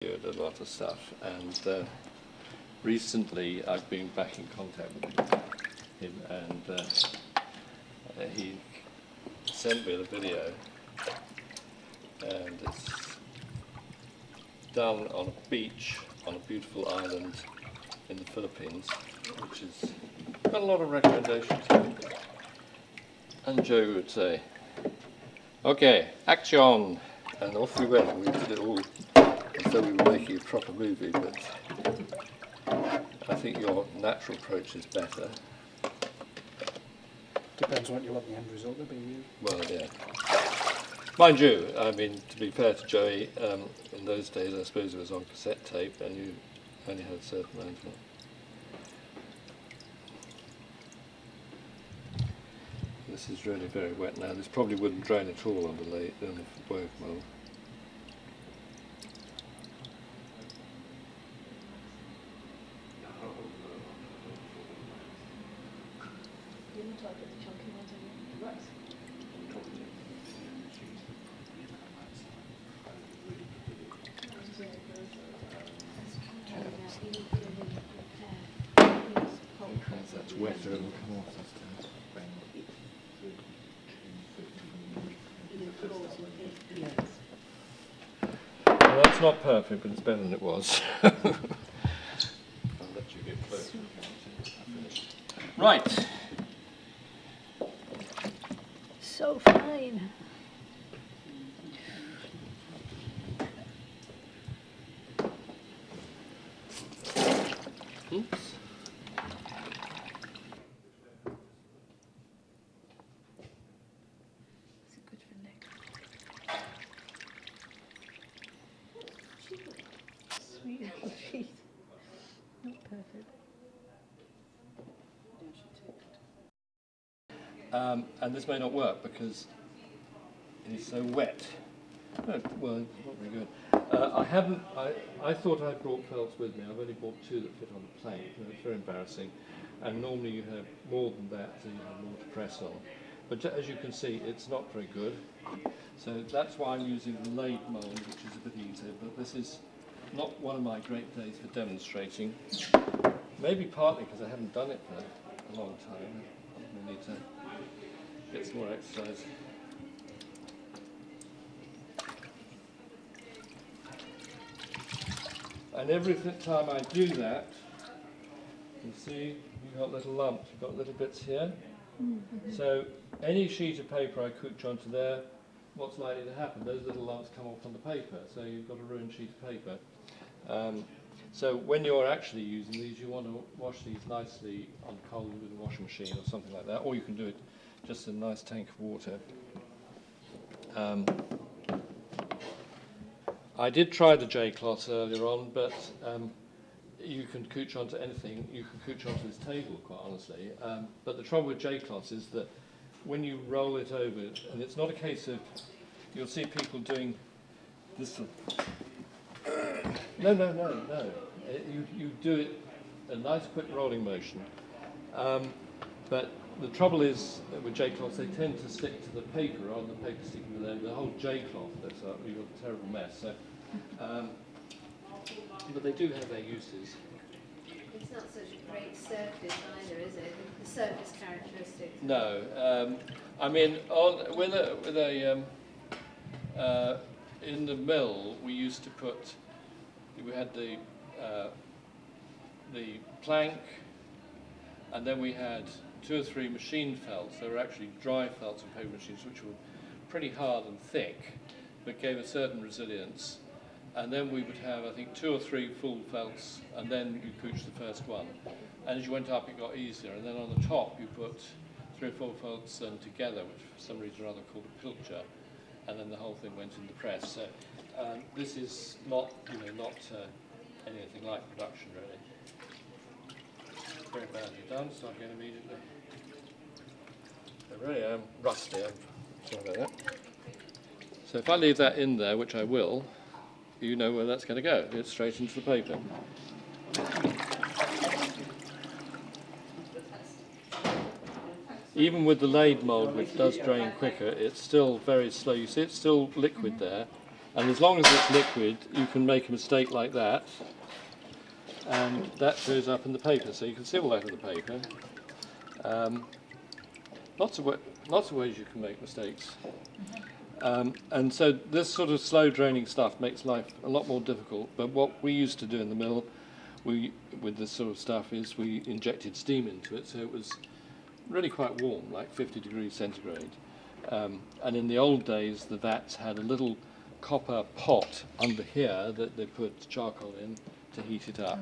did a lot of stuff, and recently I've been back in contact with him, and he sent me the video, and it's done on a beach on a beautiful island in the Philippines, which has got a lot of recommendations. And Joe would say, "Okay, action!" And off we went. We did it all as though we were making a proper movie, but I think your natural approach is better. Depends what you want the end result to be. Well, yeah. Mind you, I mean, to be fair to Joey, in those days I suppose it was on cassette tape and you only had a certain amount of it. This is really very wet now. This probably wouldn't drain at all on the wove mould. That's wetter, it'll come off this time. Well, that's not perfect, but it's better than it was. I'll let you get close. Right. So fine. Oops. Is it good for neck? Sweet little sheet. Not perfect. And this may not work because it is so wet. No, well, it's not very good. I thought I'd brought felts with me. I've only bought two that fit on the plane. It's very embarrassing. And normally you have more than that, so you have more to press on. But as you can see, it's not very good. So that's why I'm using the lathe mould, which is a bit easier. But this is not one of my great days for demonstrating. Maybe partly because I haven't done it for a long time. I need to get some more exercise. And every time I do that, you see you've got little lumps, you've got little bits here. Mm-hmm. So any sheet of paper I cooch onto there, what's likely to happen? Those little lumps come off on the paper, so you've got a ruined sheet of paper. So when you're actually using these, you want to wash these nicely on cold with a washing machine or something like that, or you can do it just in a nice tank of water. I did try the J-cloths earlier on, but you can cooch onto anything. You can cooch onto this table, quite honestly. But the trouble with J-cloths is that when you roll it over, and it's not a case of, you'll see people doing this. No. You do it a nice quick rolling motion. But the trouble is with J-cloths, they tend to stick to the paper rather than the paper sticking to them. The whole J-cloth looks like you've got a terrible mess. So, but they do have their uses. It's not such a great surface either, is it? The surface characteristics. No, I mean in the mill we used to put. We had the plank, and then we had 2 or 3 machine felts. They were actually dry felts and paper machines, which were pretty hard and thick, but gave a certain resilience. And then we would have, I think, 2 or 3 full felts, and then you cooch the first one. And as you went up, it got easier. And then on the top, you put 3 or 4 felts together, which for some reason or other called a pilcher, and then the whole thing went in the press. So this is not, not anything like production, really. Very badly done. Start again immediately. I really am rusty. I'm sorry about that. So if I leave that in there, which I will, you know where that's going to go. It's straight into the paper. Even with the lathe mould, which does drain quicker, it's still very slow. You see it's still liquid there, And as long as it's liquid, you can make a mistake like that, and that goes up in the paper. So you can see all that in the paper. Lots of ways you can make mistakes. And so this sort of slow draining stuff makes life a lot more difficult. But what we used to do in the mill, with this sort of stuff, is we injected steam into it, so it was really quite warm, like 50 degrees centigrade. And in the old days, the vats had a little copper pot under here that they put charcoal in to heat it up.